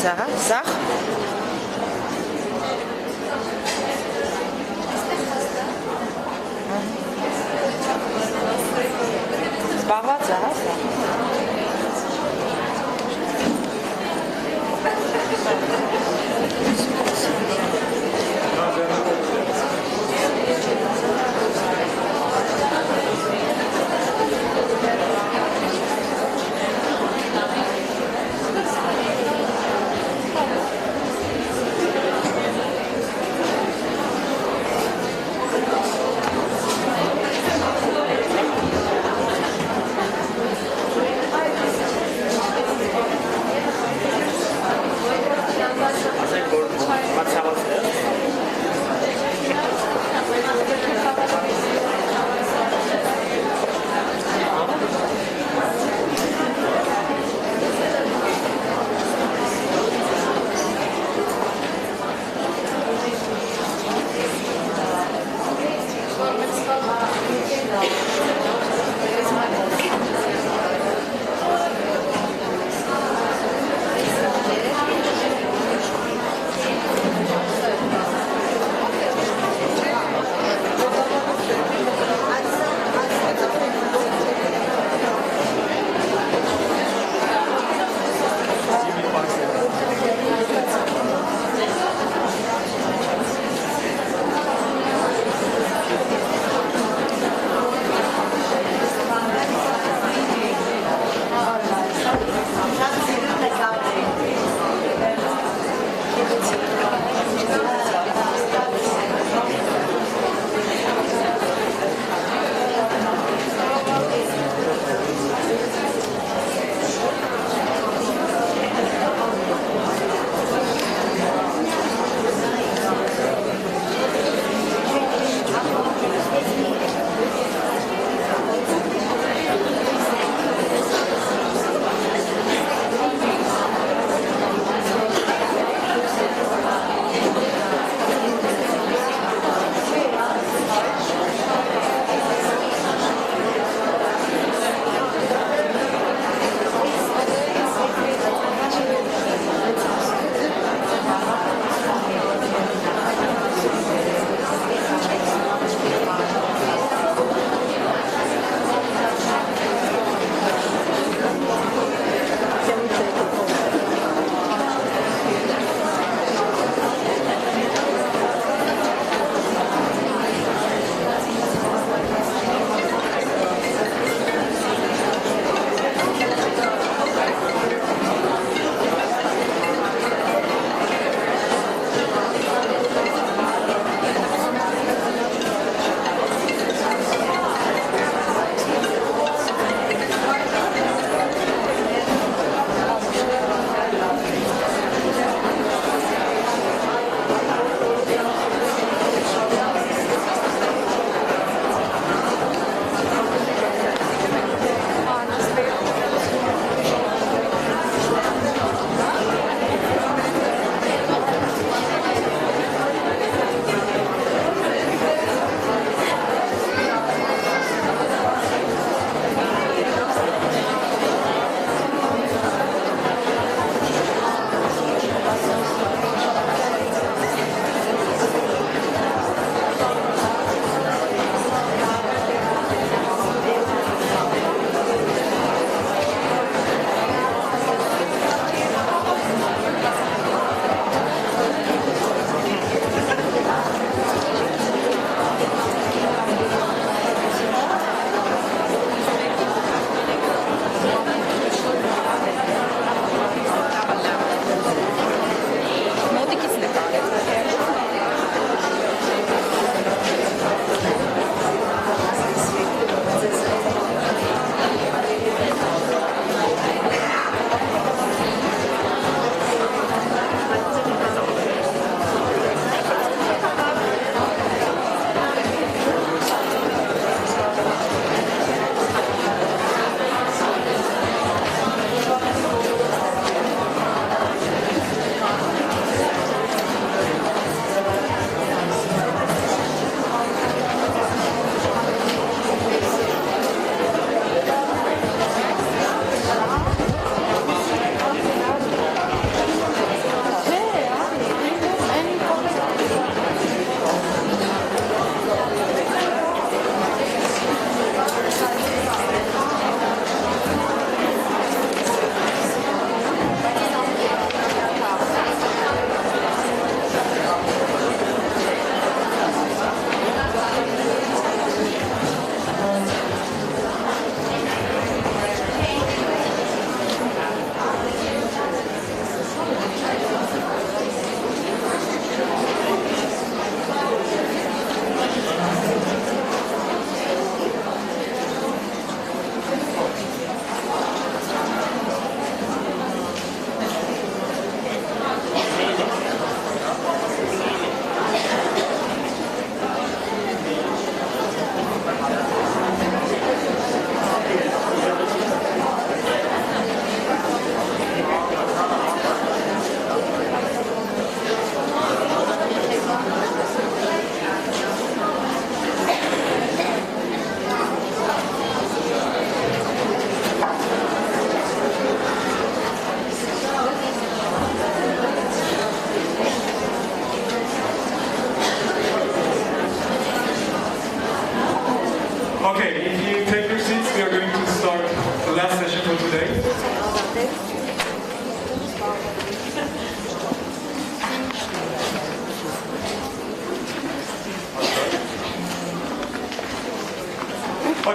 Ага, sag. Զբաղված է, հա, սա։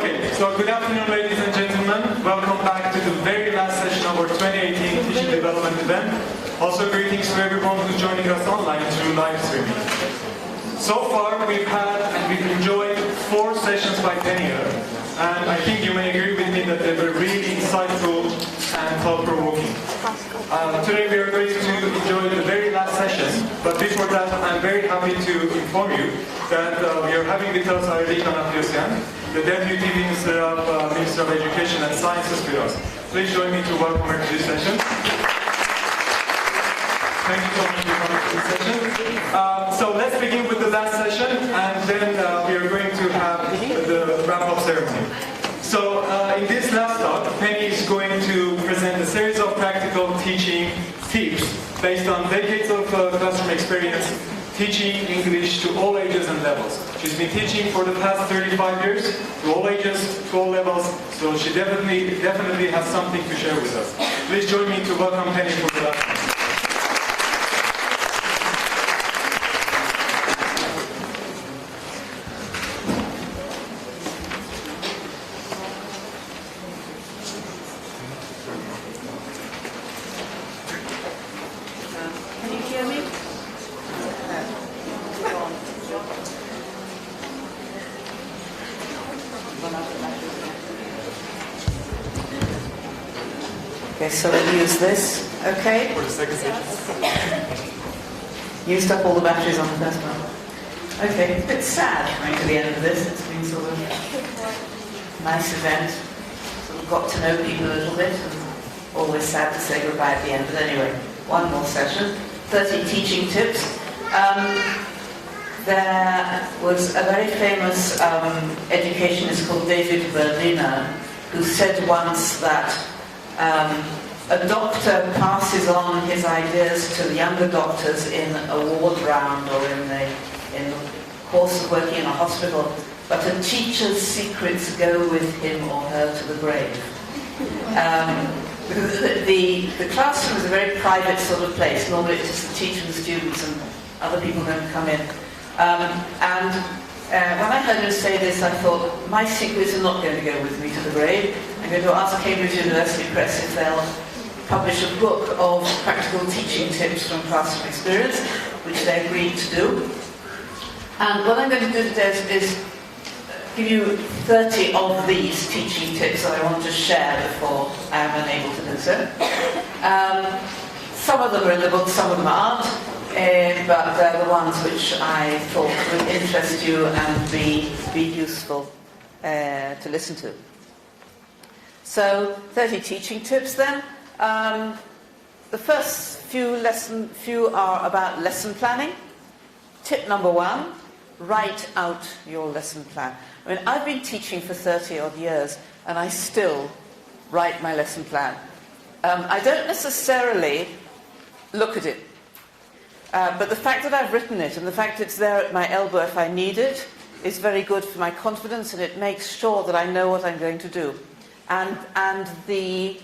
Okay, so good afternoon, ladies and gentlemen. Welcome back to the very last session of our 2018 Teaching Development event. Also, greetings to everyone who's joining us online through live streaming. So far, we've had and we've enjoyed 4 sessions by Penny, and I think you may agree with me that they were really insightful and thought-provoking. Today we are going to enjoy the very last session, but before that I'm very happy to inform you that we are having with us Ayrıca Natyosyan, the Deputy Minister of Education and Sciences with us. Please join me to welcome her to this session. Thank you so much for coming to this session. So let's begin with the last session, and then we are going to have the wrap-up ceremony. So in this last talk, Penny is going to present a series of practical teaching tips based on decades of classroom experience teaching English to all ages and levels. She's been teaching for the past 35 years to all ages, to all levels, so she definitely has something to share with us. Please join me to welcome Penny for the last one. Okay, so we'll use this, okay? For the second session. Used up all the batteries on the first one. Okay, it's a bit sad coming to the end of this. It's been sort of a nice event. Sort of got to know people a little bit, and always sad to say goodbye at the end. But anyway, one more session. 30 teaching tips. There was a very famous educationist called David Berliner who said once that a doctor passes on his ideas to the younger doctors in a ward round or in the course of working in a hospital, but a teacher's secrets go with him or her to the grave. Because the classroom is a very private sort of place. Normally it's just the teacher and the students, and other people don't come in. When I heard him say this, I thought, my secrets are not going to go with me to the grave. I'm going to ask Cambridge University Press if they'll publish a book of practical teaching tips from classroom experience, which they agreed to do. And what I'm going to do today is give you 30 of these teaching tips that I want to share before I am unable to do so. Some of them are in the book, some of them aren't. But they're the ones which I thought would interest you and be useful to listen to. So, 30 teaching tips then. The first few are about lesson planning. Tip number 1, write out your lesson plan. I mean, I've been teaching for 30 odd years and I still write my lesson plan. I don't necessarily look at it. But the fact that I've written it and the fact it's there at my elbow if I need it is very good for my confidence, and it makes sure that I know what I'm going to do. And the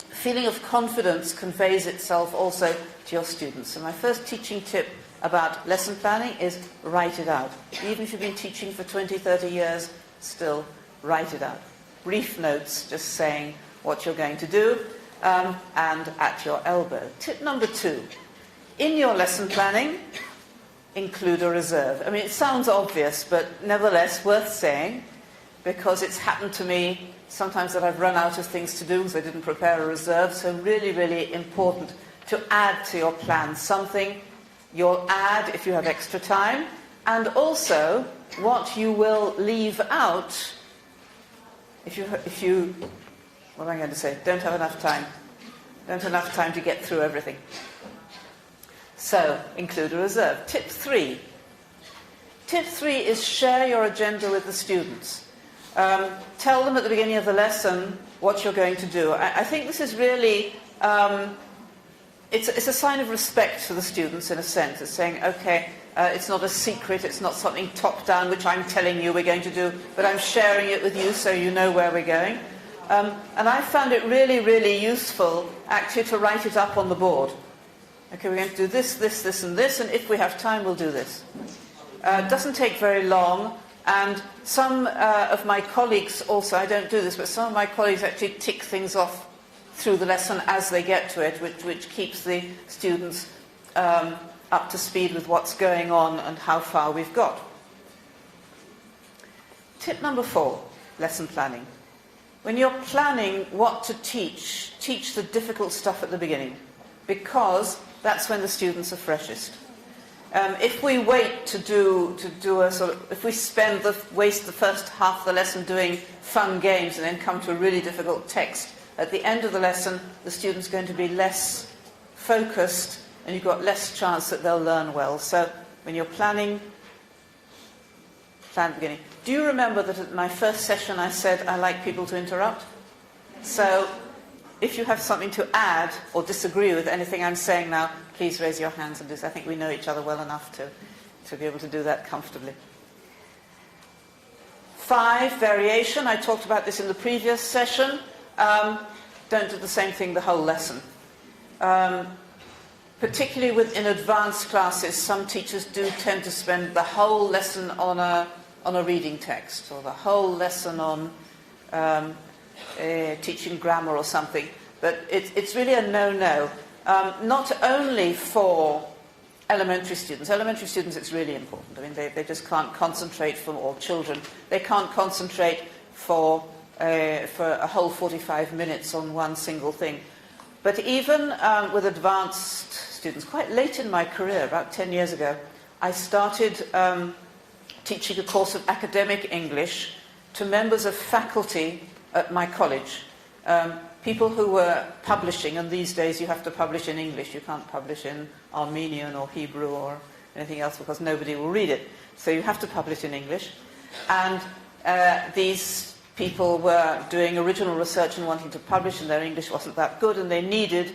feeling of confidence conveys itself also to your students. So my first teaching tip about lesson planning is write it out. Even if you've been teaching for 20, 30 years, still write it out. Brief notes just saying what you're going to do and at your elbow. Tip number 2. In your lesson planning, include a reserve. I mean, it sounds obvious, but nevertheless worth saying, because it's happened to me sometimes that I've run out of things to do because I didn't prepare a reserve. So really, really important to add to your plan something you'll add if you have extra time, and also what you will leave out if you what am I going to say? Don't have enough time. Don't have enough time to get through everything. So, include a reserve. Tip 3. Tip 3 is share your agenda with the students. Tell them at the beginning of the lesson what you're going to do. I think this is really, it's a sign of respect for the students in a sense. It's saying, okay, it's not a secret, it's not something top down which I'm telling you we're going to do, but I'm sharing it with you so you know where we're going. And I found it really, really useful actually to write it up on the board. Okay, we're going to do this, this, this, and this, and if we have time, we'll do this. It doesn't take very long, And some of my colleagues also, I don't do this, but some of my colleagues actually tick things off through the lesson as they get to it, which keeps the students up to speed with what's going on and how far we've got. Tip number 4, lesson planning. When you're planning what to teach, teach the difficult stuff at the beginning, because that's when the students are freshest. If we wait to do a sort of, if we waste the first half of the lesson doing fun games and then come to a really difficult text, at the end of the lesson, the student's going to be less focused and you've got less chance that they'll learn well. So when you're planning, plan at the beginning. Do you remember that at my first session I said I like people to interrupt? So if you have something to add or disagree with anything I'm saying now, please raise your hands and do so. I think we know each other well enough to be able to do that comfortably. 5, variation. I talked about this in the previous session. Don't do the same thing the whole lesson. Particularly within advanced classes, some teachers do tend to spend the whole lesson on a reading text, or the whole lesson on teaching grammar or something. But it's really a no-no. Not only for elementary students. Elementary students, it's really important. I mean, they just can't concentrate or children. They can't concentrate for a whole 45 minutes on one single thing. But even with advanced students, quite late in my career, about 10 years ago, I started teaching a course of academic English to members of faculty at my college. People who were publishing, and these days you have to publish in English. You can't publish in Armenian or Hebrew or anything else because nobody will read it. So you have to publish in English. And these people were doing original research and wanting to publish, and their English wasn't that good, and they needed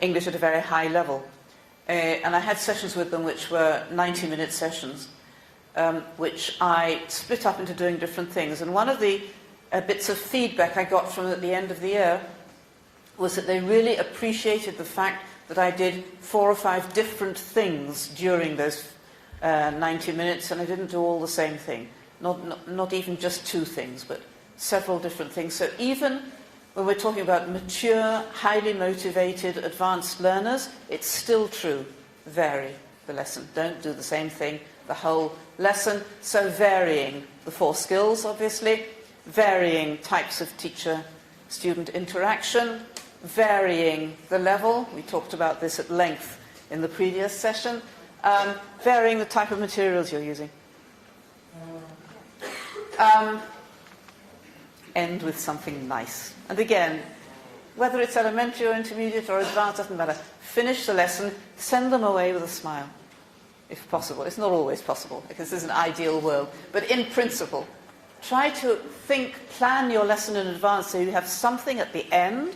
English at a very high level. And I had sessions with them which were 90-minute sessions, which I split up into doing different things. And one of the bits of feedback I got from them at the end of the year was that they really appreciated the fact that I did 4 or 5 different things during those 90 minutes, and I didn't do all the same thing. Not even just 2 things, but several different things. So even when we're talking about mature, highly motivated, advanced learners, it's still true. Vary the lesson. Don't do the same thing the whole lesson. So varying the 4 skills, obviously, varying types of teacher-student interaction, varying the level. We talked about this at length in the previous session. Varying the type of materials you're using. End with something nice. And again, whether it's elementary or intermediate or advanced, doesn't matter. Finish the lesson, send them away with a smile, if possible. It's not always possible, because this is an ideal world. But in principle, try to plan your lesson in advance so you have something at the end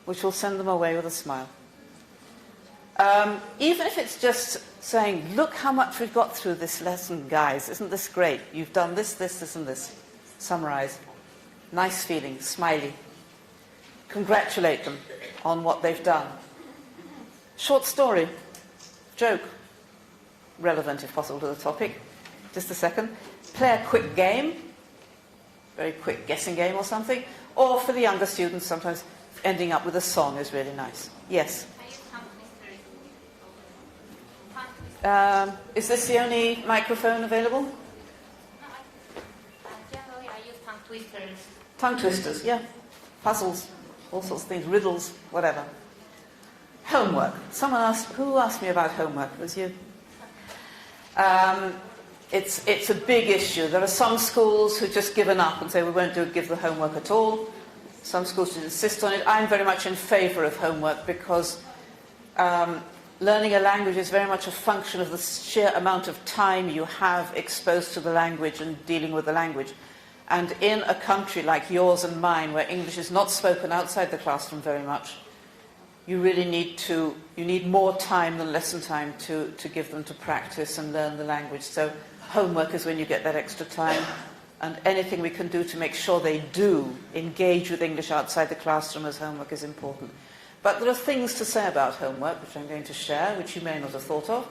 which will send them away with a smile. Even if it's just saying, look how much we've got through this lesson, guys. Isn't this great? You've done this, this, this, and this. Summarize. Nice feeling, smiley. Congratulate them on what they've done. Short story, joke, relevant if possible to the topic. Just a second. Play a quick game, very quick guessing game or something. Or for the younger students, sometimes ending up with a song is really nice. Yes? Is this the only microphone available? Generally, I use tongue twisters. Tongue twisters, yeah. Puzzles, all sorts of things, riddles, whatever. Homework. Who asked me about homework? It was you. It's a big issue. There are some schools who've just given up and say we won't give the homework at all. Some schools should insist on it. I'm very much in favour of homework because learning a language is very much a function of the sheer amount of time you have exposed to the language and dealing with the language. And in a country like yours and mine, where English is not spoken outside the classroom very much, you really need more time than lesson time to give them to practice and learn the language. So homework is when you get that extra time, and anything we can do to make sure they do engage with English outside the classroom as homework is important. But there are things to say about homework, which I'm going to share, which you may not have thought of.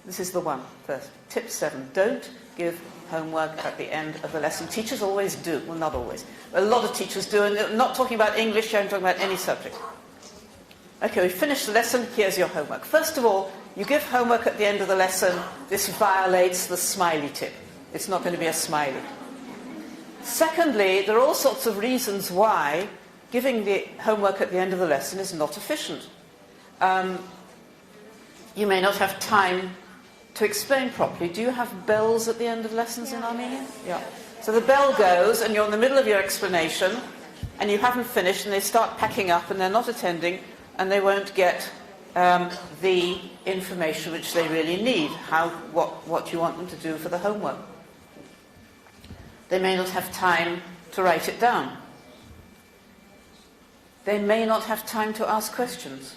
This is the one first. Tip 7, don't give homework at the end of the lesson. Teachers always do. Well, not always. A lot of teachers do, and I'm not talking about English, I'm talking about any subject. Okay, we finished the lesson, here's your homework. First of all, you give homework at the end of the lesson, this violates the smiley tip. It's not going to be a smiley. Secondly, there are all sorts of reasons why giving the homework at the end of the lesson is not efficient. You may not have time to explain properly. Do you have bells at the end of lessons in Armenia? Yeah. So the bell goes and you're in the middle of your explanation and you haven't finished and they start packing up and they're not attending and they won't get the information which they really need, what you want them to do for the homework. They may not have time to write it down. They may not have time to ask questions.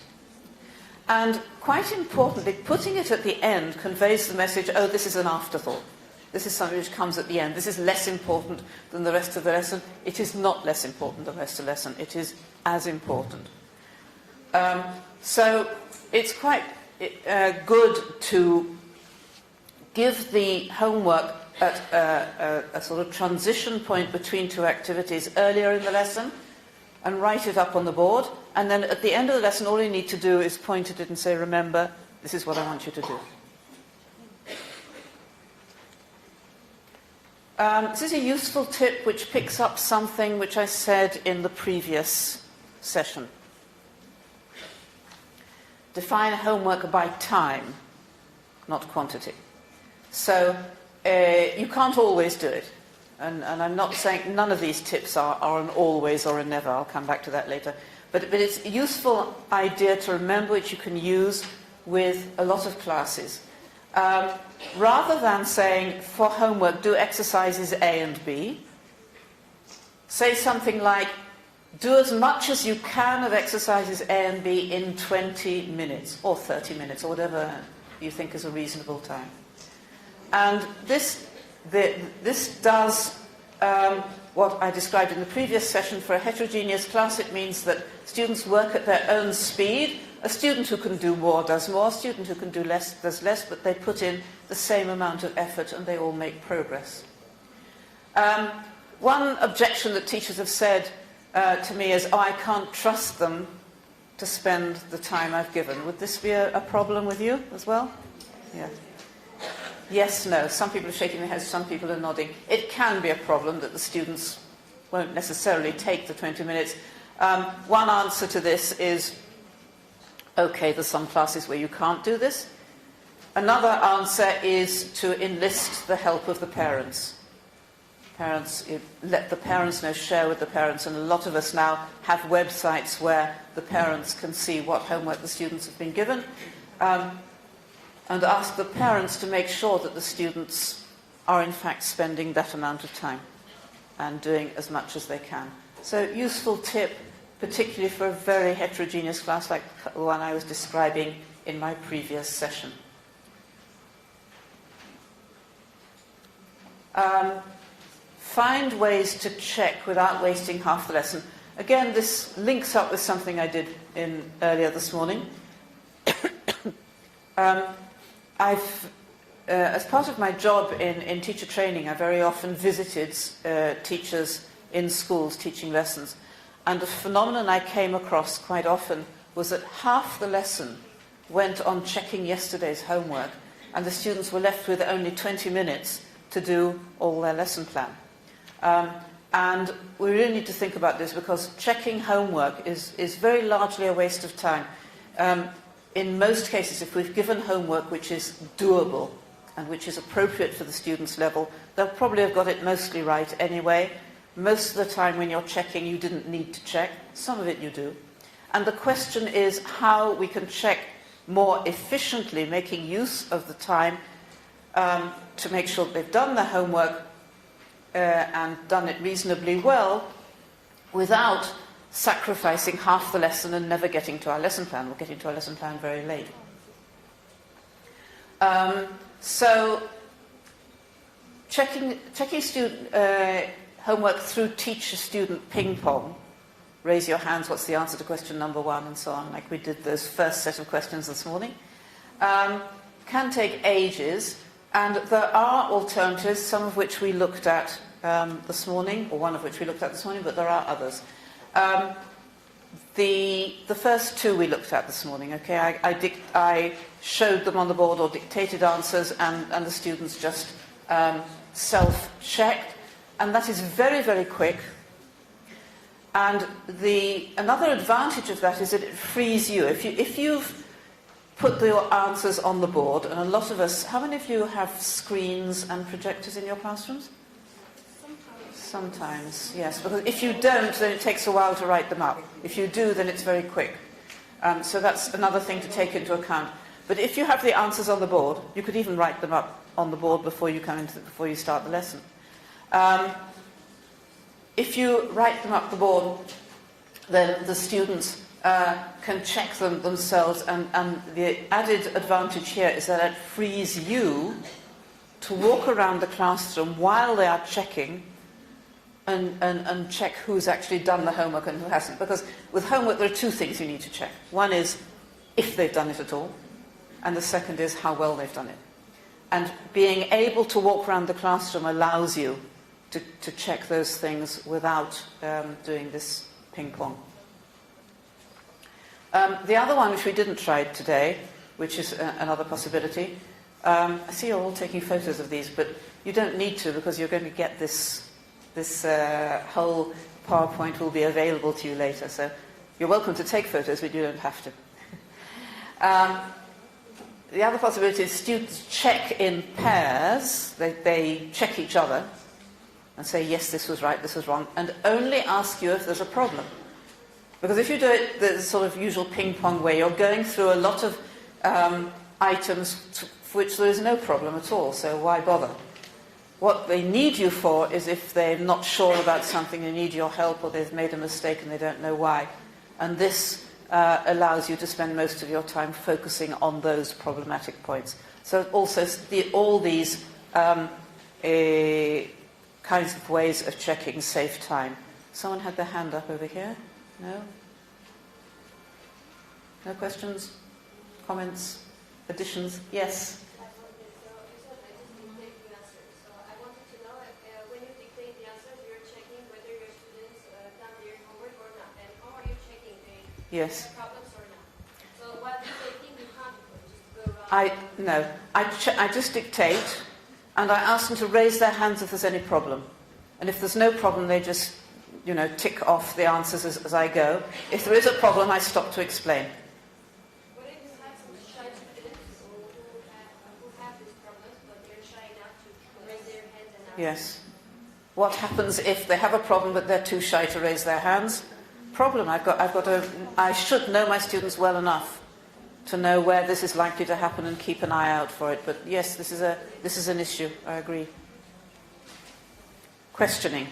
And quite importantly, putting it at the end conveys the message, oh, this is an afterthought. This is something which comes at the end. This is less important than the rest of the lesson. It is not less important than the rest of the lesson. It is as important. So it's quite good to give the homework at a sort of transition point between two activities earlier in the lesson and write it up on the board. And then at the end of the lesson, all you need to do is point at it and say, remember, this is what I want you to do. This is a useful tip which picks up something which I said in the previous session. Define homework by time, not quantity. So you can't always do it. And I'm not saying none of these tips are an always or a never. I'll come back to that later. But it's a useful idea to remember, which you can use with a lot of classes. Rather than saying, for homework, do exercises A and B, say something like, do as much as you can of exercises A and B in 20 minutes, or 30 minutes, or whatever you think is a reasonable time. And this does what I described in the previous session. For a heterogeneous class, it means that students work at their own speed. A student who can do more does more, a student who can do less does less, but they put in the same amount of effort and they all make progress. One objection that teachers have said to me is, oh, I can't trust them to spend the time I've given. Would this be a problem with you as well? Yeah. Yes, no. Some people are shaking their heads, some people are nodding. It can be a problem that the students won't necessarily take the 20 minutes. One answer to this is, okay, there's some classes where you can't do this. Another answer is to enlist the help of the parents. Let the parents know, share with the parents, and a lot of us now have websites where the parents can see what homework the students have been given. And ask the parents to make sure that the students are in fact spending that amount of time and doing as much as they can. So useful tip, particularly for a very heterogeneous class like the one I was describing in my previous session. Find ways to check without wasting half the lesson. Again, this links up with something I did earlier this morning. As part of my job in teacher training, I very often visited teachers in schools teaching lessons. And the phenomenon I came across quite often was that half the lesson went on checking yesterday's homework, and the students were left with only 20 minutes to do all their lesson plan. And we really need to think about this, because checking homework is very largely a waste of time. In most cases, if we've given homework which is doable and which is appropriate for the student's level, they'll probably have got it mostly right anyway. Most of the time when you're checking, you didn't need to check. Some of it you do. And the question is how we can check more efficiently, making use of the time to make sure that they've done their homework and done it reasonably well without sacrificing half the lesson and never getting to our lesson plan. We're getting to our lesson plan very late. So checking student homework through teacher-student ping-pong. Raise your hands, what's the answer to question number 1, and so on, like we did those first set of questions this morning. can take ages, and there are alternatives, some of which we looked at this morning, or one of which we looked at this morning, but there are others. The first two we looked at this morning, okay, I showed them on the board or dictated answers, and the students just self-checked, and that is very, very quick. And another advantage of that is that it frees you. If you've put your answers on the board, and a lot of us, how many of you have screens and projectors in your classrooms? Sometimes, yes. Because if you don't, then it takes a while to write them up. If you do, then it's very quick. So that's another thing to take into account. But if you have the answers on the board, you could even write them up on the board before you before you start the lesson. If you write them up the board, then the students can check them themselves, and the added advantage here is that it frees you to walk around the classroom while they are checking and check who's actually done the homework and who hasn't. Because with homework there are two things you need to check. One is if they've done it at all, and the second is how well they've done it. And being able to walk around the classroom allows you to check those things without doing this ping-pong. The other one, which we didn't try today, which is another possibility, I see you're all taking photos of these, but you don't need to, because you're going to get this whole PowerPoint will be available to you later. So you're welcome to take photos, but you don't have to. The other possibility is students check in pairs. They check each other and say, yes, this was right, this was wrong, and only ask you if there's a problem. Because if you do it the sort of usual ping-pong way, you're going through a lot of items for which there is no problem at all, so why bother? What they need you for is if they're not sure about something, they need your help, or they've made a mistake and they don't know why. And this allows you to spend most of your time focusing on those problematic points. So also all these kinds of ways of checking save time. Someone had their hand up over here? No? No questions? Comments? Additions? Yes? Yes. Problems or not. So what do they think you can't just go around? I just dictate, and I ask them to raise their hands if there's any problem. And if there's no problem, they just, tick off the answers as I go. If there is a problem, I stop to explain. What if you have some shy students who have these problems, but they're shy enough to raise their hands and ask? Yes. What happens if they have a problem, but they're too shy to raise their hands? Problem. I should know my students well enough to know where this is likely to happen and keep an eye out for it. But yes, this is an issue. I agree. Questioning.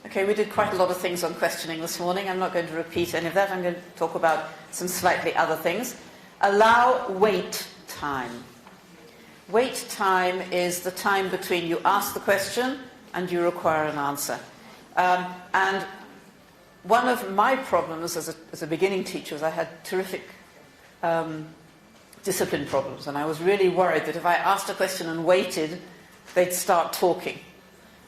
Okay, we did quite a lot of things on questioning this morning. I'm not going to repeat any of that. I'm going to talk about some slightly other things. Allow wait time. Wait time is the time between you ask the question and you require an answer. And one of my problems as a beginning teacher was I had terrific discipline problems, and I was really worried that if I asked a question and waited, they'd start talking.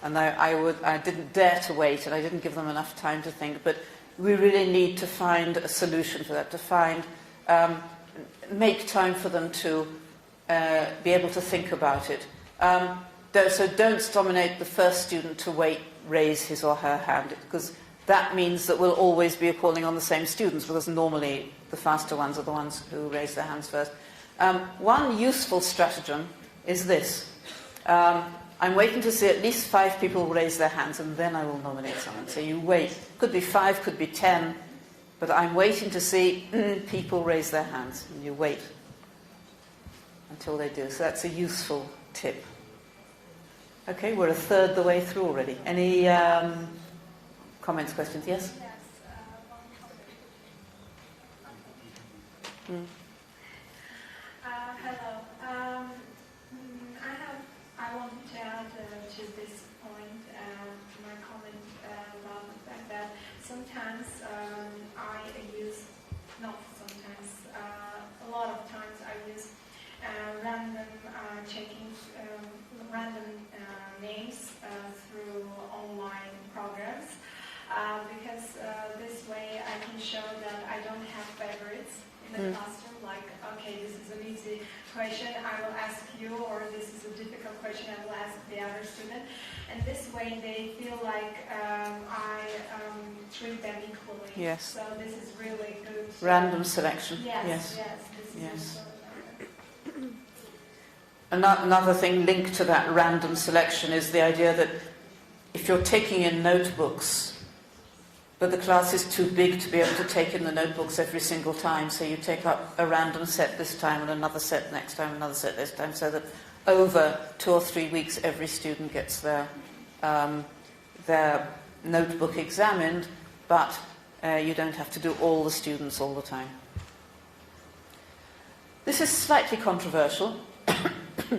And I didn't dare to wait, and I didn't give them enough time to think. But we really need to find a solution for that, make time for them to be able to think about it. So don't dominate the first student to raise his or her hand, because that means that we'll always be calling on the same students, because normally the faster ones are the ones who raise their hands first. One useful stratagem is this. I'm waiting to see at least 5 people raise their hands, and then I will nominate someone. So you wait. Could be 5, could be 10, but I'm waiting to see people raise their hands, and you wait until they do. So that's a useful tip. Okay, we're a third the way through already. Any comments, questions? Yes? Hello. I want to add to this point my comment about the fact that sometimes a lot of times I use ask you, or this is a difficult question, I will ask the other student. And this way they feel like I treat them equally. Yes. So this is really good. Random selection. Yes, this is Yes. also Another thing linked to that random selection is the idea that if you're taking in notebooks, but the class is too big to be able to take in the notebooks every single time, so you take up a random set this time and another set next time, another set this time, so that over 2 or 3 weeks every student gets their notebook examined, but you don't have to do all the students all the time. This is slightly controversial,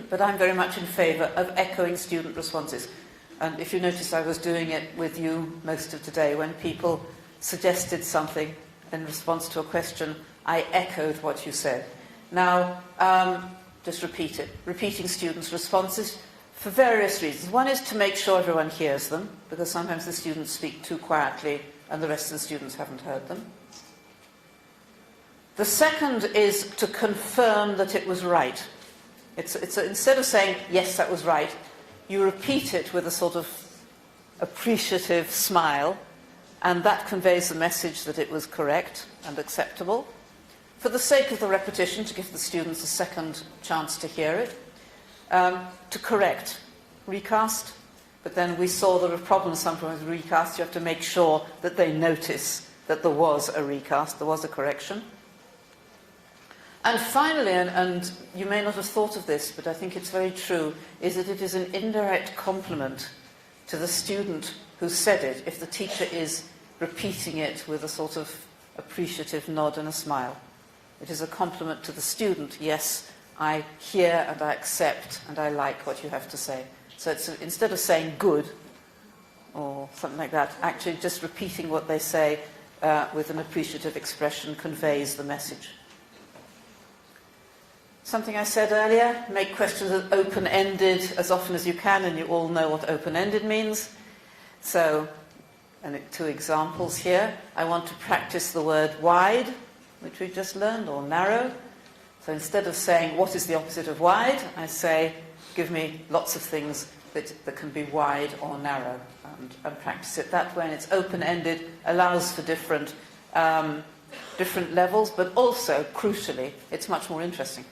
but I'm very much in favour of echoing student responses. And if you notice, I was doing it with you most of today. When people suggested something in response to a question, I echoed what you said. Now, just repeat it. Repeating students' responses for various reasons. One is to make sure everyone hears them, because sometimes the students speak too quietly and the rest of the students haven't heard them. The second is to confirm that it was right. It's instead of saying, yes, that was right, you repeat it with a sort of appreciative smile, and that conveys the message that it was correct and acceptable. For the sake of the repetition, to give the students a second chance to hear it, to correct, recast, but then we saw there are problems sometimes with recast. You have to make sure that they notice that there was a recast, there was a correction. And finally, and you may not have thought of this, but I think it's very true, is that it is an indirect compliment to the student who said it if the teacher is repeating it with a sort of appreciative nod and a smile. It is a compliment to the student. Yes, I hear and I accept and I like what you have to say. So it's instead of saying good or something like that, actually just repeating what they say with an appreciative expression conveys the message. Something I said earlier, make questions open-ended as often as you can, and you all know what open-ended means. So, and 2 examples here. I want to practice the word wide, which we just learned, or narrow. So instead of saying, what is the opposite of wide, I say, give me lots of things that can be wide or narrow, and practice it that way. And it's open-ended, allows for different levels, but also, crucially, it's much more interesting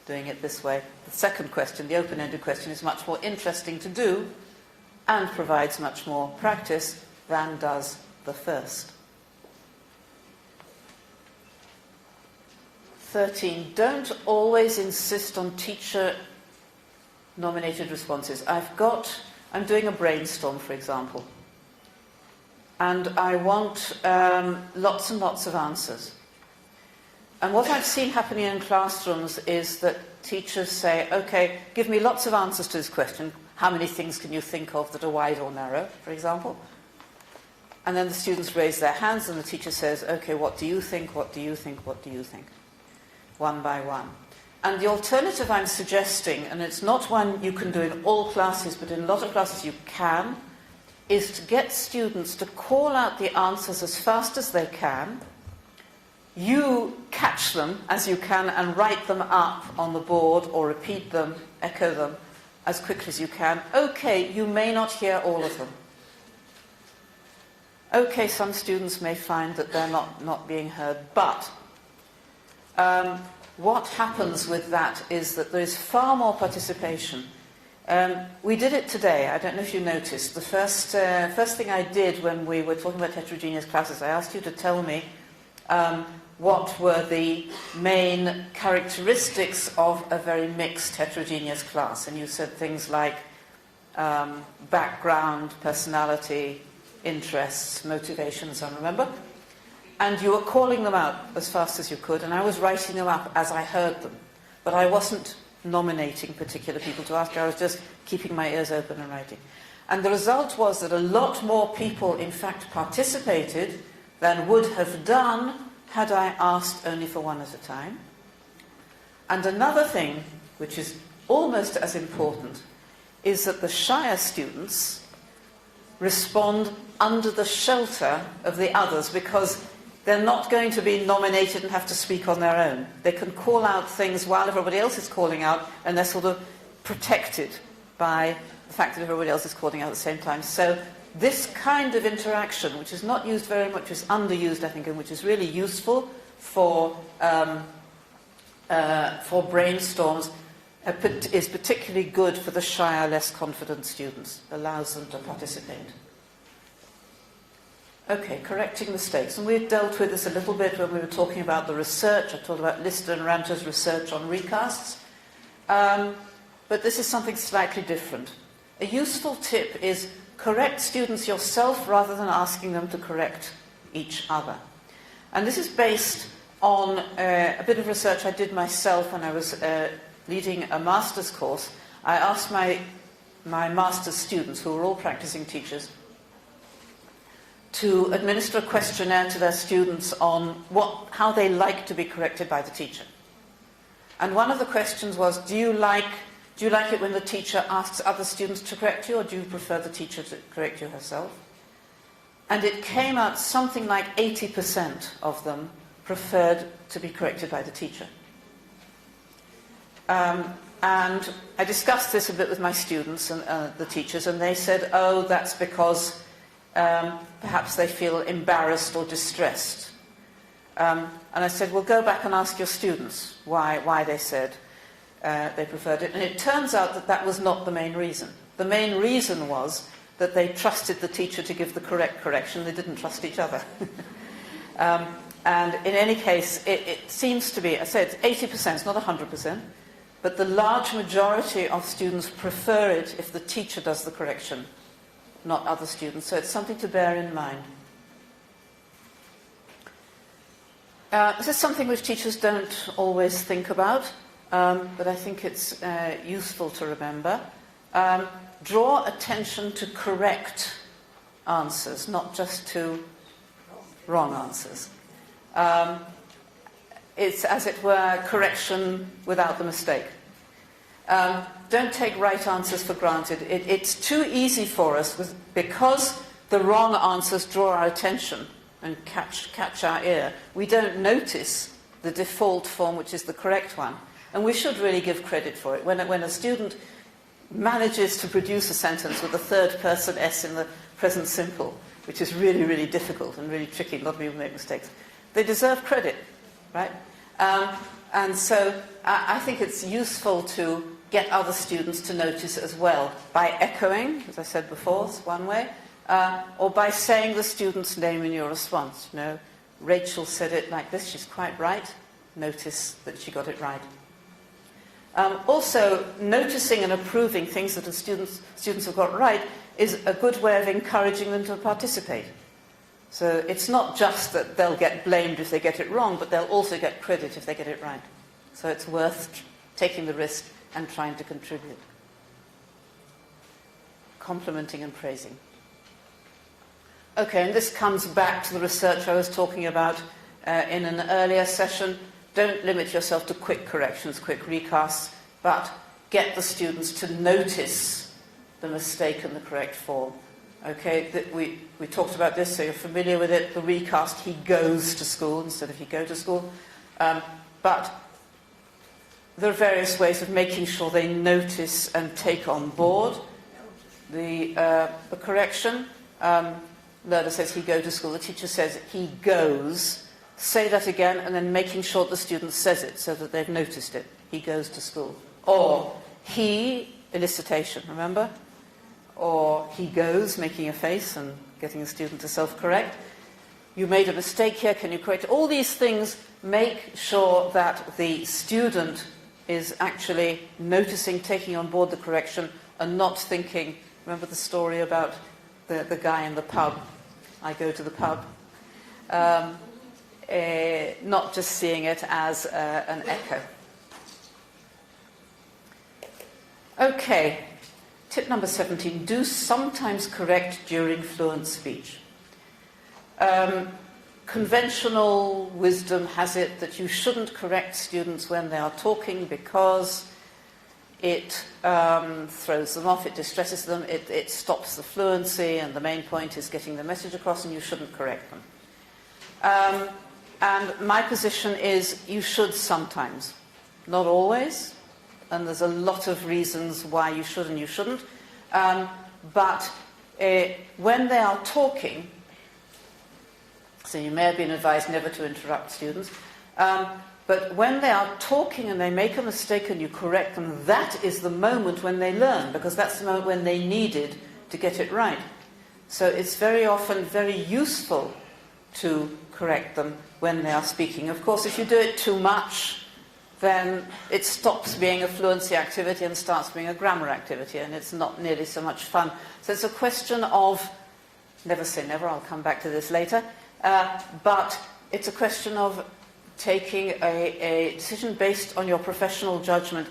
doing it this way. The second question, the open-ended question, is much more interesting to do and provides much more practice than does the first. 13, don't always insist on teacher-nominated responses. I'm doing a brainstorm, for example, and I want lots and lots of answers. And what I've seen happening in classrooms is that teachers say, okay, give me lots of answers to this question. How many things can you think of that are wide or narrow, for example? And then the students raise their hands and the teacher says, okay, what do you think, what do you think, what do you think? One by one. And the alternative I'm suggesting, and it's not one you can do in all classes, but in a lot of classes you can, is to get students to call out the answers as fast as they can. You catch them as you can and write them up on the board or repeat them, echo them as quickly as you can. Okay, you may not hear all of them. Okay, some students may find that they're not being heard, but what happens with that is that there is far more participation. We did it today. I don't know if you noticed. The first thing I did when we were talking about heterogeneous classes, I asked you to tell me what were the main characteristics of a very mixed heterogeneous class. And you said things like background, personality, interests, motivations, I remember. And you were calling them out as fast as you could, and I was writing them up as I heard them. But I wasn't nominating particular people to ask, I was just keeping my ears open and writing. And the result was that a lot more people, in fact, participated than would have done had I asked only for one at a time. And another thing, which is almost as important, is that the shyer students respond under the shelter of the others, because they're not going to be nominated and have to speak on their own. They can call out things while everybody else is calling out, and they're sort of protected by the fact that everybody else is calling out at the same time. So this kind of interaction, which is not used very much, is underused, I think, and which is really useful for brainstorms, is particularly good for the shyer, less confident students. Allows them to participate. Okay, correcting mistakes. And we've dealt with this a little bit when we were talking about the research. I talked about Lister and Ranter's research on recasts. But this is something slightly different. A useful tip is correct students yourself rather than asking them to correct each other. And this is based on a bit of research I did myself when I was leading a master's course. I asked my master's students, who were all practicing teachers, to administer a questionnaire to their students on how they like to be corrected by the teacher. And one of the questions was, do you like it when the teacher asks other students to correct you, or do you prefer the teacher to correct you herself? And it came out something like 80% of them preferred to be corrected by the teacher. And I discussed this a bit with my students and the teachers, and they said, oh, that's because perhaps they feel embarrassed or distressed. And I said, well, go back and ask your students why they said they preferred it. And it turns out that that was not the main reason. The main reason was that they trusted the teacher to give the correct correction. They didn't trust each other. And in any case, it seems to be, I said, 80%, it's not 100%, but the large majority of students prefer it if the teacher does the correction, not other students. So it's something to bear in mind. This is something which teachers don't always think about, but I think it's useful to remember. Draw attention to correct answers, not just to wrong answers. It's, as it were, correction without the mistake. Don't take right answers for granted. It's too easy for us, because the wrong answers draw our attention and catch our ear. We don't notice the default form, which is the correct one. And we should really give credit for it. When a student manages to produce a sentence with the third person S in the present simple, which is really, really difficult and really tricky, a lot of people make mistakes, they deserve credit, right? And so I think it's useful to get other students to notice as well by echoing, as I said before, it's one way, or by saying the student's name in your response. You know, Rachel said it like this, she's quite right. Notice that she got it right. Also, noticing and approving things that the students have got right is a good way of encouraging them to participate. So it's not just that they'll get blamed if they get it wrong, but they'll also get credit if they get it right. So it's worth taking the risk and trying to contribute. Complimenting and praising. Okay, and this comes back to the research I was talking about in an earlier session. Don't limit yourself to quick corrections, quick recasts, but get the students to notice the mistake and the correct form. Okay, we talked about this, so you're familiar with it. The recast, he goes to school instead of he go to school. But there are various ways of making sure they notice and take on board the correction. Learner says he go to school. The teacher says he goes. Say that again, and then making sure the student says it so that they've noticed it. He goes to school. Or he, elicitation, remember? Or he goes, making a face and getting the student to self-correct. You made a mistake here, can you correct it? All these things make sure that the student is actually noticing, taking on board the correction, and not thinking, remember the story about the guy in the pub? I go to the pub. Not just seeing it as an echo. Okay, tip number 17, do sometimes correct during fluent speech. Conventional wisdom has it that you shouldn't correct students when they are talking because it throws them off, it distresses them, it stops the fluency, and the main point is getting the message across, and you shouldn't correct them. And my position is you should sometimes, not always, and there's a lot of reasons why you should and you shouldn't, but when they are talking, so you may have been advised never to interrupt students, but when they are talking and they make a mistake and you correct them, that is the moment when they learn, because that's the moment when they needed to get it right. So it's very often very useful to correct them when they are speaking. Of course, if you do it too much, then it stops being a fluency activity and starts being a grammar activity, and it's not nearly so much fun. So it's a question of, never say never, I'll come back to this later, but it's a question of taking a decision based on your professional judgment.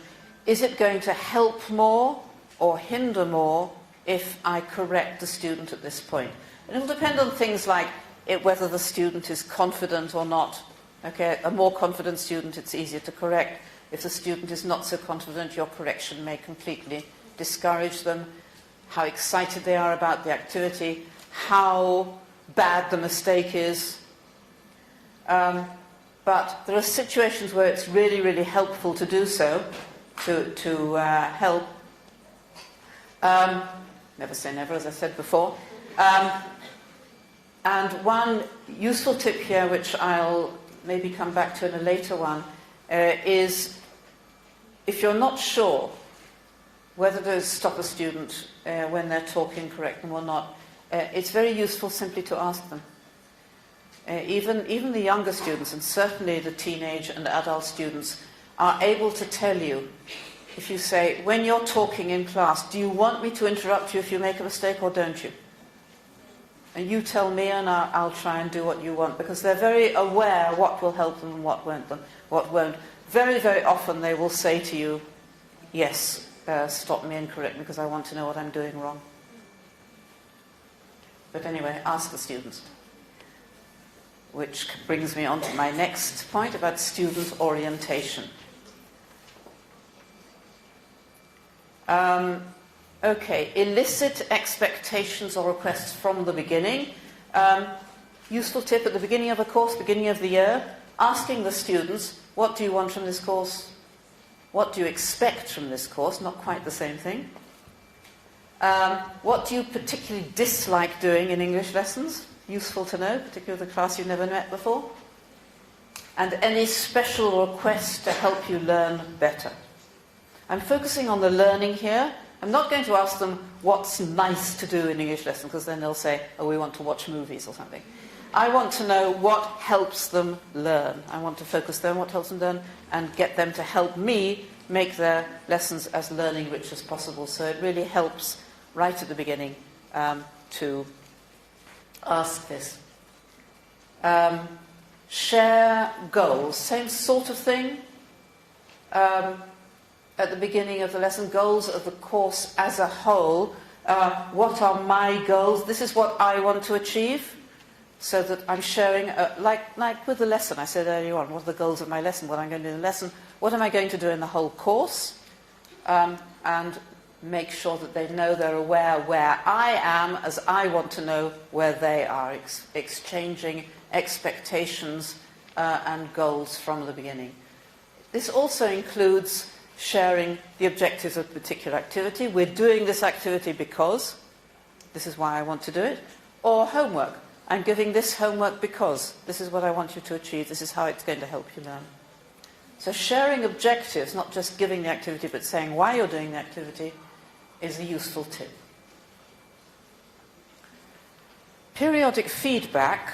Is it going to help more or hinder more if I correct the student at this point? And it will depend on things like whether the student is confident or not. Okay, a more confident student, it's easier to correct. If the student is not so confident, your correction may completely discourage them. How excited they are about the activity, how bad the mistake is. But there are situations where it's really, really helpful to do so, to help. Never say never, as I said before. And one useful tip here, which I'll maybe come back to in a later one, is if you're not sure whether to stop a student when they're talking, correct them or not, it's very useful simply to ask them. Even the younger students, and certainly the teenage and adult students, are able to tell you, if you say, when you're talking in class, do you want me to interrupt you if you make a mistake or don't you? And you tell me and I'll try and do what you want, because they're very aware what will help them and what won't. Very, very often they will say to you, yes, stop me and correct me because I want to know what I'm doing wrong. But anyway, ask the students. Which brings me on to my next point about student orientation. Okay, elicit expectations or requests from the beginning. Useful tip at the beginning of a course, beginning of the year, asking the students, what do you want from this course? What do you expect from this course? Not quite the same thing. What do you particularly dislike doing in English lessons? Useful to know, particularly with a class you've never met before. And any special requests to help you learn better. I'm focusing on the learning here. I'm not going to ask them what's nice to do in English lessons, because then they'll say, oh, we want to watch movies or something. I want to know what helps them learn. I want to focus there on what helps them learn and get them to help me make their lessons as learning rich as possible. So it really helps right at the beginning to ask this. Share goals. Same sort of thing. At the beginning of the lesson, goals of the course as a whole. What are my goals? This is what I want to achieve. So that I'm sharing, like with the lesson, I said earlier on, what are the goals of my lesson, what I'm going to do in the lesson, what am I going to do in the whole course, and make sure that they know they're aware where I am as I want to know where they are, exchanging expectations and goals from the beginning. This also includes sharing the objectives of a particular activity. We're doing this activity because, this is why I want to do it, or homework. I'm giving this homework because this is what I want you to achieve, this is how it's going to help you learn. So sharing objectives, not just giving the activity, but saying why you're doing the activity, is a useful tip. Periodic feedback.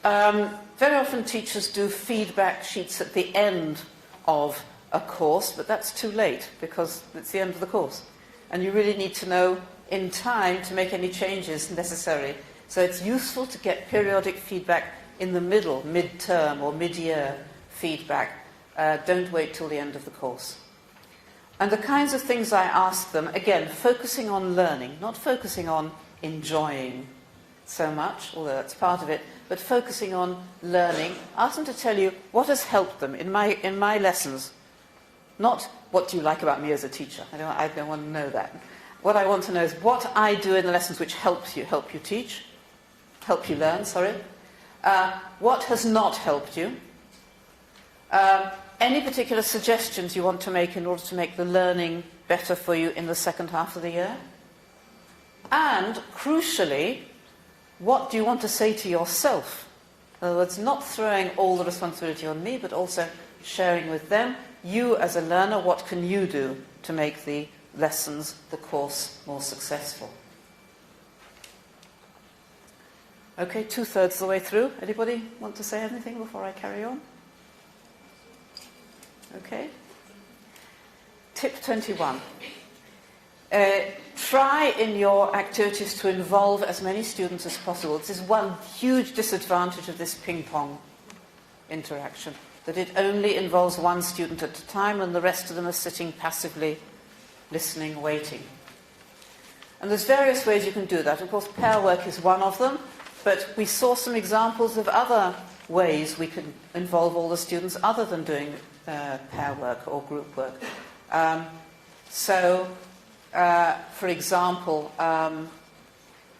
Very often teachers do feedback sheets at the end of a course, but that's too late because it's the end of the course. And you really need to know in time to make any changes necessary. So it's useful to get periodic feedback in the middle, mid-term or mid-year feedback. Don't wait till the end of the course. And the kinds of things I ask them, again, focusing on learning, not focusing on enjoying so much, although that's part of it, but focusing on learning. Ask them to tell you what has helped them in my lessons. Not what do you like about me as a teacher. I don't want to know that. What I want to know is what I do in the lessons which help you teach, help you learn, sorry. What has not helped you? Any particular suggestions you want to make in order to make the learning better for you in the second half of the year? And, crucially, what do you want to say to yourself? In other words, not throwing all the responsibility on me, but also sharing with them, you as a learner, what can you do to make the lessons, the course, more successful? Okay, 2/3 of the way through. Anybody want to say anything before I carry on? Okay. Tip 21. Try in your activities to involve as many students as possible. This is one huge disadvantage of this ping-pong interaction, that it only involves one student at a time and the rest of them are sitting passively, listening, waiting. And there's various ways you can do that. Of course, pair work is one of them, but we saw some examples of other ways we can involve all the students other than doing pair work or group work. For example,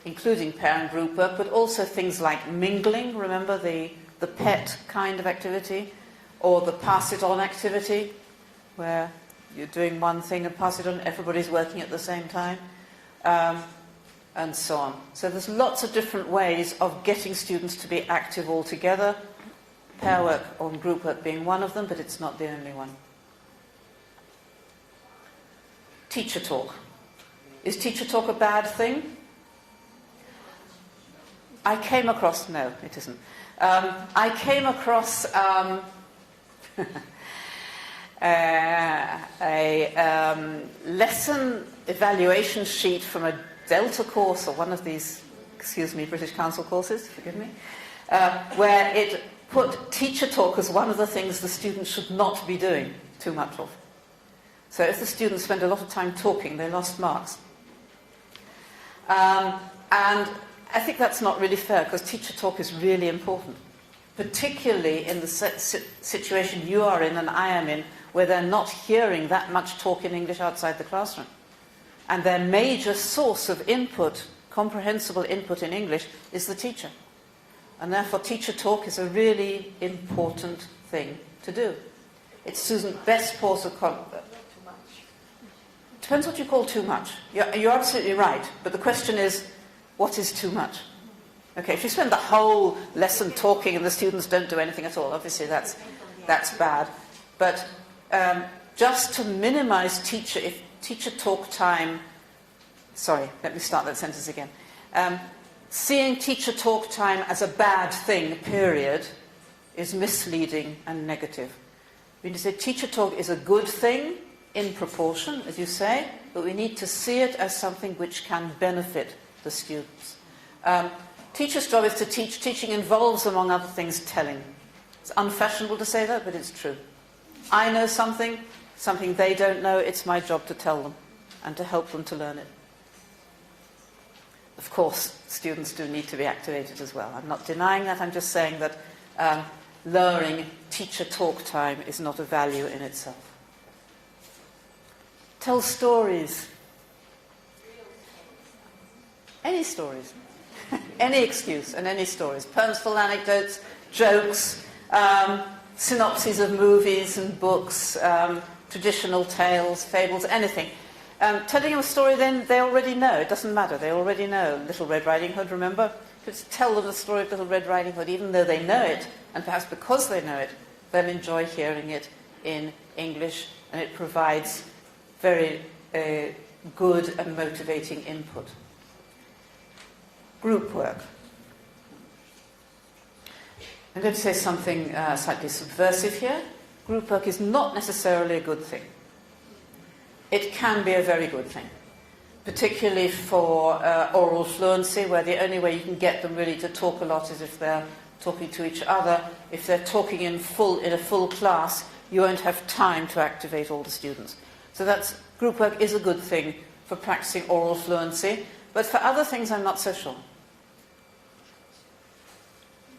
including pair and group work, but also things like mingling, remember the pet kind of activity, or the pass it on activity, where you're doing one thing and pass it on, everybody's working at the same time, and so on. So there's lots of different ways of getting students to be active all together, pair work or group work being one of them, but it's not the only one. Teacher talk. Is teacher talk a bad thing? I came across, no, it isn't. I came across a lesson evaluation sheet from a Delta course, or one of these, excuse me, British Council courses, forgive me, where it put teacher talk as one of the things the students should not be doing too much of. So if the students spend a lot of time talking, they lost marks. And I think that's not really fair, because teacher talk is really important, particularly in the situation you are in and I am in, where they're not hearing that much talk in English outside the classroom. And their major source of input, comprehensible input in English, is the teacher. And therefore teacher talk is a really important thing to do. It's Susan Bestport's depends what you call too much. You're absolutely right, but the question is, what is too much? Okay, if you spend the whole lesson talking and the students don't do anything at all, obviously that's bad. But just to minimize teacher talk time, sorry, let me start that sentence again. Seeing teacher talk time as a bad thing, period, is misleading and negative. We need to say teacher talk is a good thing in proportion, as you say, but we need to see it as something which can benefit the students. Teacher's job is to teach. Teaching involves, among other things, telling. It's unfashionable to say that, but it's true. I know something they don't know, it's my job to tell them and to help them to learn it. Of course, students do need to be activated as well. I'm not denying that, I'm just saying that lowering teacher talk time is not a value in itself. Tell stories. Any stories. Any excuse and any stories. Poems, full anecdotes, jokes, synopses of movies and books, traditional tales, fables, anything. Telling them a story then they already know. It doesn't matter. They already know Little Red Riding Hood, remember? Just tell them the story of Little Red Riding Hood, even though they know it, and perhaps because they know it, they'll enjoy hearing it in English, and it provides very good and motivating input. Group work. I'm going to say something slightly subversive here. Group work is not necessarily a good thing. It can be a very good thing, particularly for oral fluency, where the only way you can get them really to talk a lot is if they're talking to each other. If they're talking in a full class, you won't have time to activate all the students. So group work is a good thing for practicing oral fluency, but for other things I'm not so sure.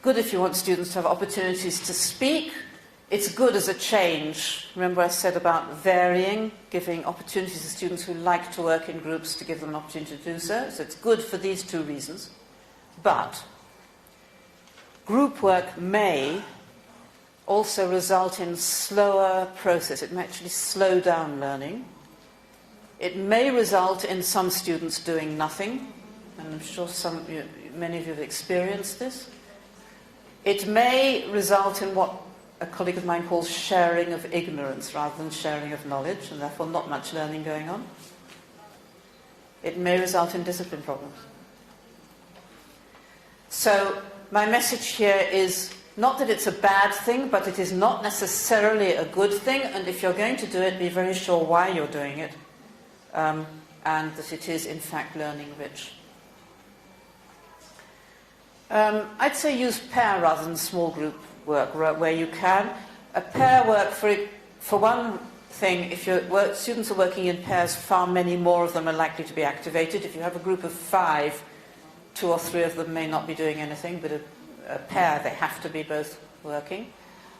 Good if you want students to have opportunities to speak. It's good as a change. Remember I said about varying, giving opportunities to students who like to work in groups to give them an opportunity to do so. So it's good for these two reasons. But Group work may also result in slower process. It may actually slow down learning. It may result in some students doing nothing, and I'm sure many of you have experienced this. It may result in what a colleague of mine calls sharing of ignorance rather than sharing of knowledge, and therefore not much learning going on. It may result in discipline problems. So my message here is not that it's a bad thing, but it is not necessarily a good thing, and if you're going to do it, be very sure why you're doing it, and that it is in fact learning rich. I'd say use pair rather than small group work where you can. A pair work, for one thing, if students are working in pairs, far many more of them are likely to be activated. If you have a group of 5, 2 or 3 of them may not be doing anything, but a pair, they have to be both working.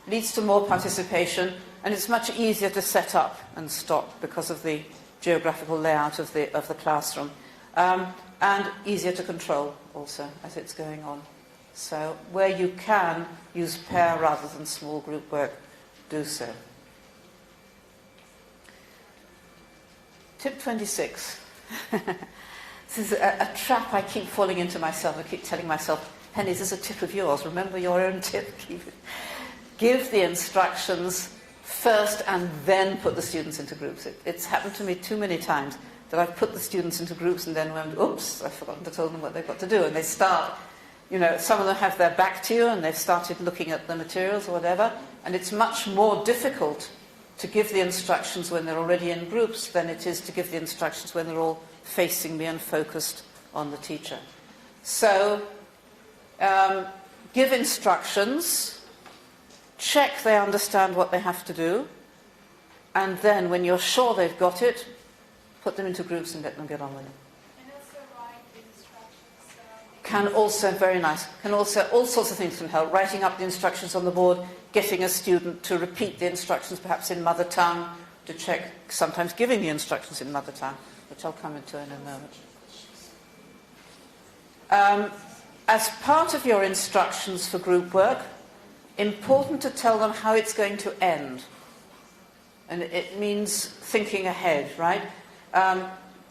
Leads to more participation, and it's much easier to set up and stop because of the geographical layout of the classroom. And easier to control also as it's going on. So where you can use pair rather than small group work, do so. Tip 26. This is a trap I keep falling into myself. I keep telling myself, Penny, this is a tip of yours. Remember your own tip. Give the instructions first and then put the students into groups. It's happened to me too many times that I've put the students into groups and then went, oops, I've forgotten to tell them what they've got to do. And they start, some of them have their back to you and they've started looking at the materials or whatever. And it's much more difficult to give the instructions when they're already in groups than it is to give the instructions when they're all facing me and focused on the teacher. So, give instructions, check they understand what they have to do, and then when you're sure they've got it, put them into groups and let them get on with it. And also write the instructions. Can also, very nice, all sorts of things can help. Writing up the instructions on the board, getting a student to repeat the instructions perhaps in mother tongue, to check, sometimes giving the instructions in mother tongue, which I'll come into in a moment. As part of your instructions for group work, important to tell them how it's going to end. And it means thinking ahead, right?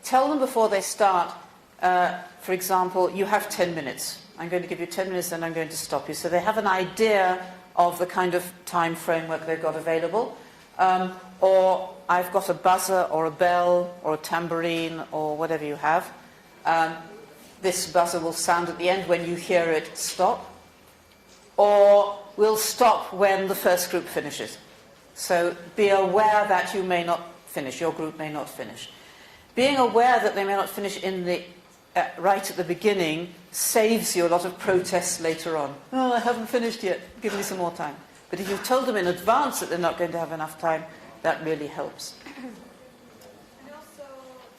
Tell them before they start, for example, you have 10 minutes. I'm going to give you 10 minutes, then I'm going to stop you. So they have an idea of the kind of time framework they've got available. Or I've got a buzzer or a bell or a tambourine or whatever you have. This buzzer will sound at the end when you hear it stop. Or we'll stop when the first group finishes. So be aware that you may not finish, your group may not finish. Being aware that they may not finish right at the beginning saves you a lot of protests later on. Oh, I haven't finished yet, give me some more time. But if you've told them in advance that they're not going to have enough time, that really helps. And also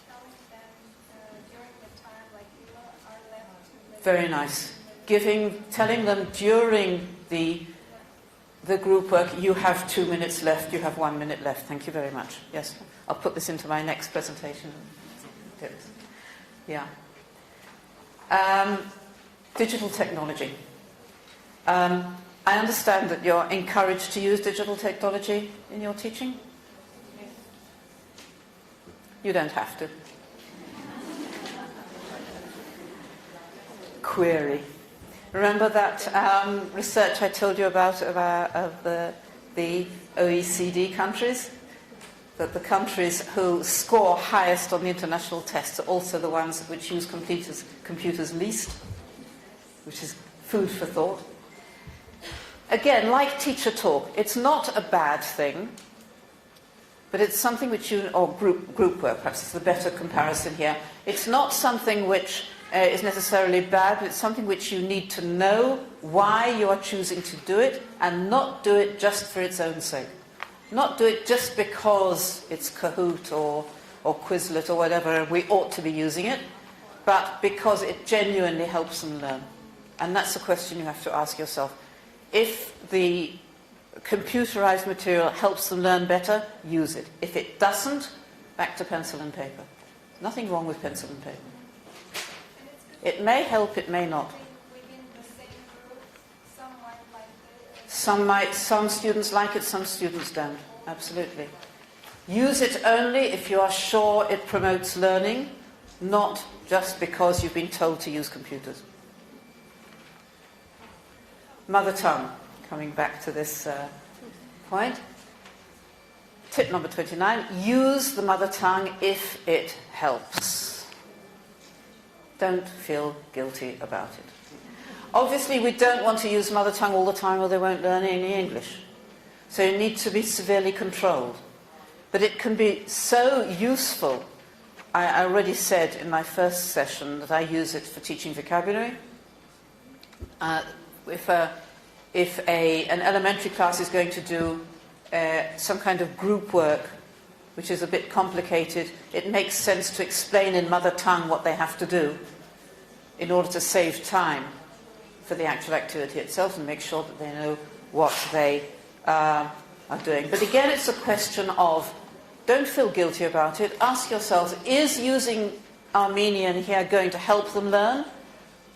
telling them during the time, like you are left to... Very nice. Telling them during the group work, you have 2 minutes left, you have 1 minute left. Thank you very much. Yes, I'll put this into my next presentation. Tips. Yeah. Digital technology. I understand that you're encouraged to use digital technology in your teaching. You don't have to. Query. Remember that research I told you about of the OECD countries? That the countries who score highest on the international tests are also the ones which use computers least, which is food for thought. Again, like teacher talk, it's not a bad thing, but it's something which or group work, perhaps it's the better comparison here. It's not something which is necessarily bad, but it's something which you need to know why you are choosing to do it and not do it just for its own sake. Not do it just because it's Kahoot or Quizlet or whatever, and we ought to be using it, but because it genuinely helps them learn. And that's a question you have to ask yourself. If the computerized material helps them learn better, use it. If it doesn't, back to pencil and paper. Nothing wrong with pencil and paper. It may help, it may not. Within the same group, some Some students like it, some students don't. Absolutely. Use it only if you are sure it promotes learning, not just because you've been told to use computers. Mother tongue, coming back to this point. Tip number 29, use the mother tongue if it helps. Don't feel guilty about it. Obviously, we don't want to use mother tongue all the time or they won't learn any English. So you need to be severely controlled. But it can be so useful. I already said in my first session that I use it for teaching vocabulary. If an elementary class is going to do some kind of group work, which is a bit complicated, it makes sense to explain in mother tongue what they have to do in order to save time for the actual activity itself and make sure that they know what they are doing. But again, it's a question of, don't feel guilty about it. Ask yourselves, is using Armenian here going to help them learn?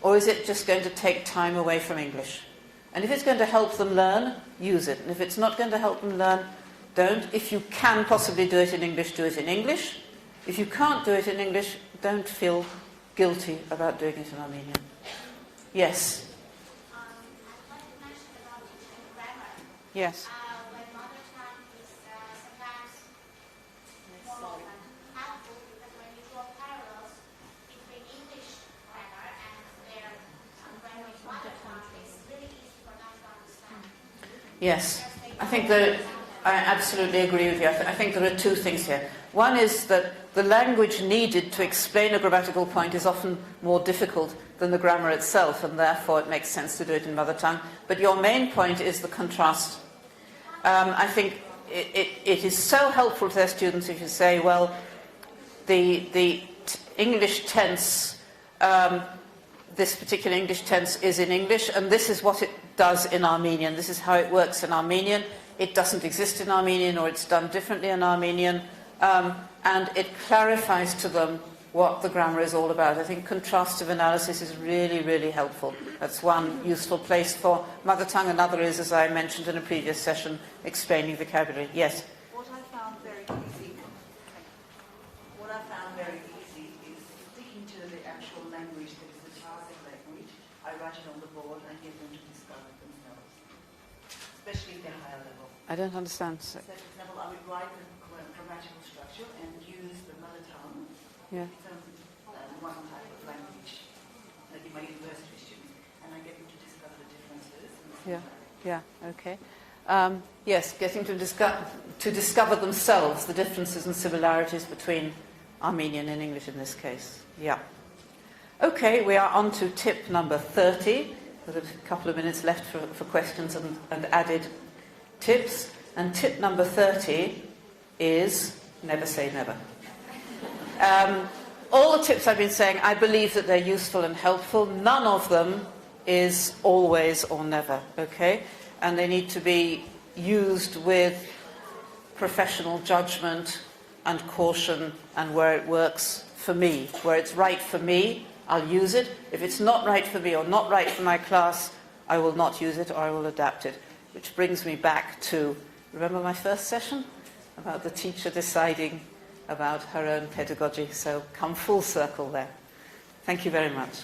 Or is it just going to take time away from English? And if it's going to help them learn, use it. And if it's not going to help them learn, don't. If you can possibly do it in English, do it in English. If you can't do it in English, don't feel guilty about doing it in Armenian. Yes? I'd like to mention about teaching grammar. Yes. When mother tongue is sometimes more helpful, because when you draw parallels between English grammar and their grammar in mother tongue, it's really easy for them to understand. Yes. I think that I absolutely agree with you. I think there are two things here. One is that the language needed to explain a grammatical point is often more difficult than the grammar itself, and therefore it makes sense to do it in mother tongue. But your main point is the contrast. I think it is so helpful to their students if you say, well, the English tense, this particular English tense is in English, and this is what it does in Armenian. This is how it works in Armenian. It doesn't exist in Armenian, or it's done differently in Armenian. And it clarifies to them what the grammar is all about. I think contrastive analysis is really, really helpful. That's one useful place for mother tongue. Another is, as I mentioned in a previous session, explaining vocabulary. Yes? What I found very easy is sticking to the actual language that is the target language. I write it on the board and get them to discover it themselves, especially at the higher level. I don't understand. So, for example, I would write the grammatical structure and use the mother tongue. Yeah. It's one type of language, like in my university students, and I get them to discover the differences. Yeah, okay. Yes, getting to discover themselves the differences and similarities between Armenian and English in this case. Yeah. Okay, we are on to tip number 30. We've got a couple of minutes left for questions and added tips. And tip number 30 is never say never. All the tips I've been saying, I believe that they're useful and helpful. None of them is always or never, okay? And they need to be used with professional judgment and caution, and where it works for me. Where it's right for me, I'll use it. If it's not right for me or not right for my class, I will not use it or I will adapt it. Which brings me back to, remember my first session? About the teacher deciding about her own pedagogy. So come full circle there. Thank you very much.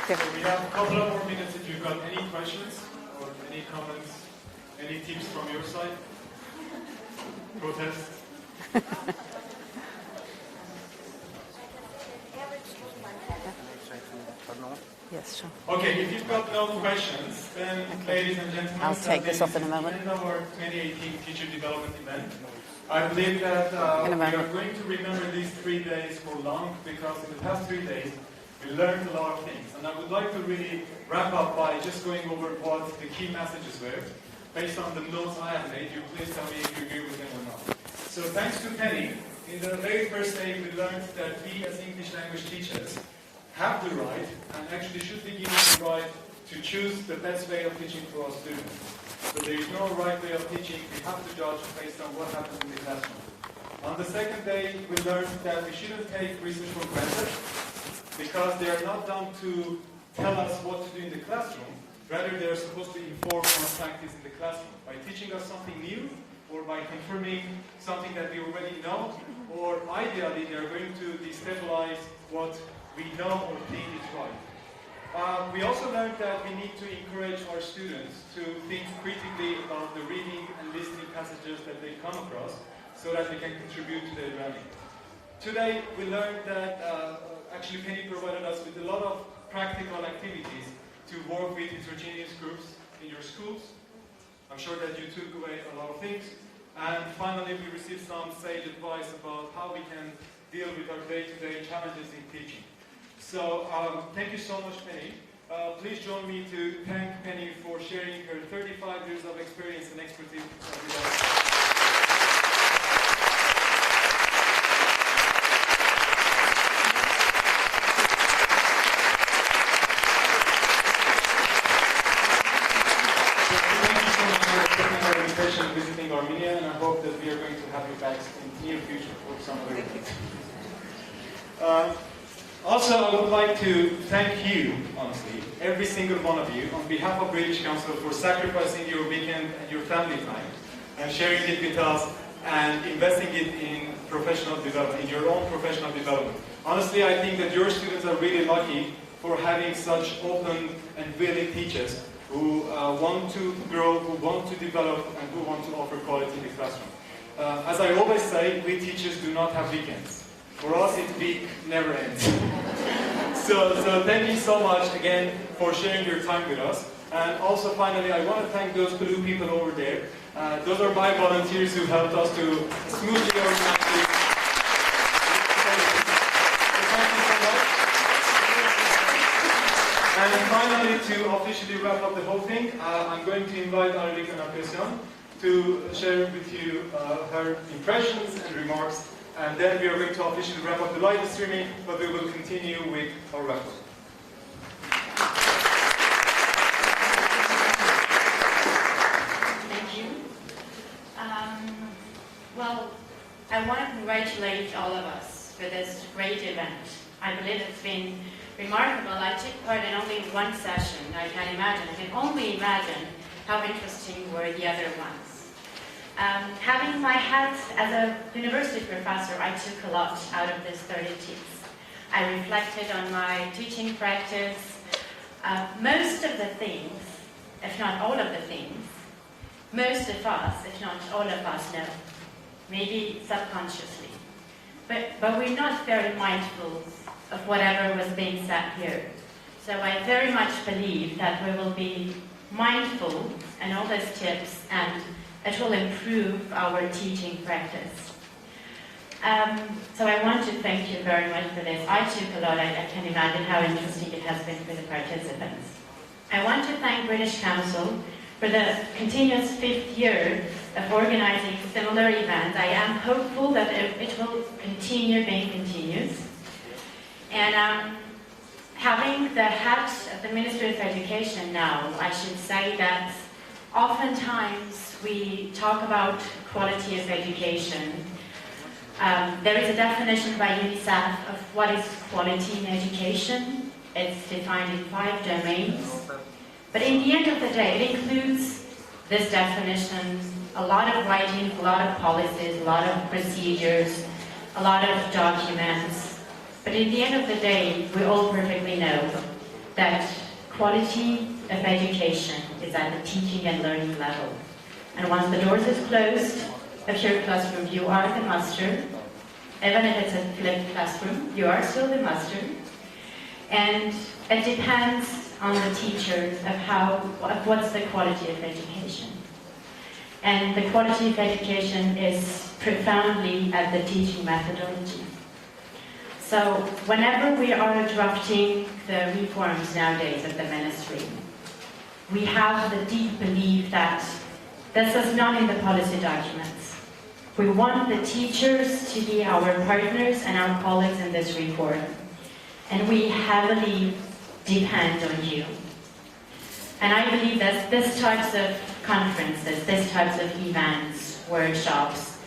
So we have a couple of more minutes if you've got any questions or any comments, any tips from your side. Protest. Yes, sure. Okay, if you've got no questions, then ladies and gentlemen, I'll take this off in a moment. End of our 2018 Teacher Development Event. I believe that In a we are moment. going to remember these 3 days for long, because in the past 3 days we learned a lot of things. And I would like to really wrap up by just going over what the key messages were. Based on the notes I have made, you please tell me if you agree with them or not. So thanks to Penny, in the very first day we learned that we as English language teachers have the right, and actually should be given the right, to choose the best way of teaching for our students. So there is no right way of teaching. We have to judge based on what happens in the classroom. On the second day, we learned that we shouldn't take research for granted because they are not done to tell us what to do in the classroom. Rather, they are supposed to inform our practice in the classroom by teaching us something new or by confirming something that we already know, or ideally, they are going to destabilize what we know or think is right. We also learned that we need to encourage our students to think critically about the reading and listening passages that they come across so that they can contribute to their learning. Today, we learned that actually Penny provided us with a lot of practical activities to work with heterogeneous groups in your schools. I'm sure that you took away a lot of things. And finally, we received some sage advice about how we can deal with our day-to-day challenges in teaching. So, thank you so much, Penny. Please join me to thank Penny for sharing her 35 years of experience and expertise with us. Visiting Armenia, and I hope that we are going to have you back in the near future for some other events. Also, I would like to thank you, honestly, every single one of you, on behalf of British Council for sacrificing your weekend and your family time and sharing it with us and investing it in professional development, in your own professional development. Honestly, I think that your students are really lucky for having such open and willing teachers who want to grow, who want to develop, and who want to offer quality in the classroom. As I always say, we teachers do not have weekends. For us, it's week never ends. so thank you so much again for sharing your time with us. And also finally, I want to thank those blue people over there. Those are my volunteers who helped us to smoothly organize this. And finally, to officially wrap up the whole thing, I'm going to invite Arlika Napesyan to share with you her impressions and remarks, and then we are going to officially wrap up the live streaming, but we will continue with our wrap-up. Thank you. Well, I want to congratulate all of us for this great event. I believe it's been remarkable. I took part in only one session. I can only imagine how interesting were the other ones. Having my hat as a university professor, I took a lot out of this 30 tips. I reflected on my teaching practice. Most of the things, if not all of the things, most of us, if not all of us, know, maybe subconsciously. But we're not very mindful of whatever was being said here. So I very much believe that we will be mindful in all those tips, and it will improve our teaching practice. So I want to thank you very much for this. I took a lot. I can imagine how interesting it has been for the participants. I want to thank British Council for the continuous 5th year of organizing similar events. I am hopeful that it will continue being continuous. And having the hat of the Ministry of Education now, I should say that oftentimes we talk about quality of education. There is a definition by UNICEF of what is quality in education. It's defined in 5 domains. But in the end of the day, it includes this definition, a lot of writing, a lot of policies, a lot of procedures, a lot of documents. But in the end of the day, we all perfectly know that quality of education is at the teaching and learning level. And once the doors is closed of your classroom, you are the master. Even if it's a flipped classroom, you are still the master. And it depends on the teacher of what's the quality of education. And the quality of education is profoundly at the teaching methodology. So whenever we are drafting the reforms nowadays of the ministry, we have the deep belief that this is not in the policy documents. We want the teachers to be our partners and our colleagues in this reform. And we heavily depend on you. And I believe that these types of conferences, these types of events, workshops,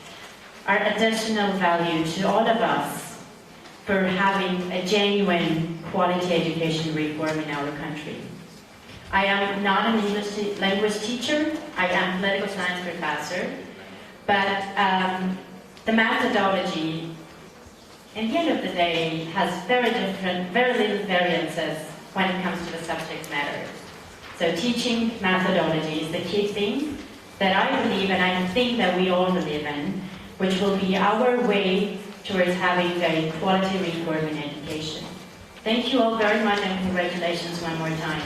are additional value to all of us for having a genuine quality education reform in our country. I am not an English language teacher, I am a political science professor, but the methodology, in the end of the day, has very little variances when it comes to the subject matter. So teaching methodology is the key thing that I believe, and I think that we all believe in, which will be our way towards having a quality reform in education. Thank you all very much, and congratulations one more time.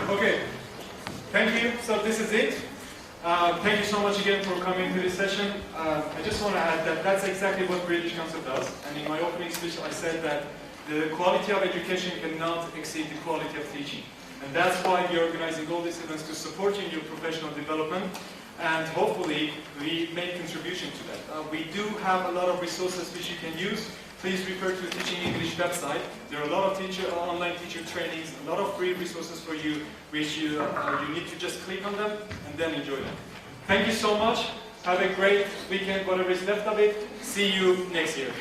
Okay, thank you. So this is it. Thank you so much again for coming to this session. I just want to add that that's exactly what British Council does. And in my opening speech, I said that the quality of education cannot exceed the quality of teaching. And that's why we're organizing all these events to support you in your professional development. And hopefully, we make contribution to that. We do have a lot of resources which you can use. Please refer to the Teaching English website. There are a lot of online teacher trainings, a lot of free resources for you, which you need to just click on them and then enjoy them. Thank you so much. Have a great weekend, whatever is left of it. See you next year.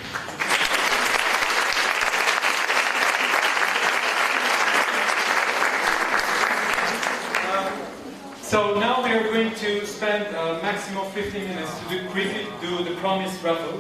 So now we are going to spend a maximum of 15 minutes to briefly do the promised raffle.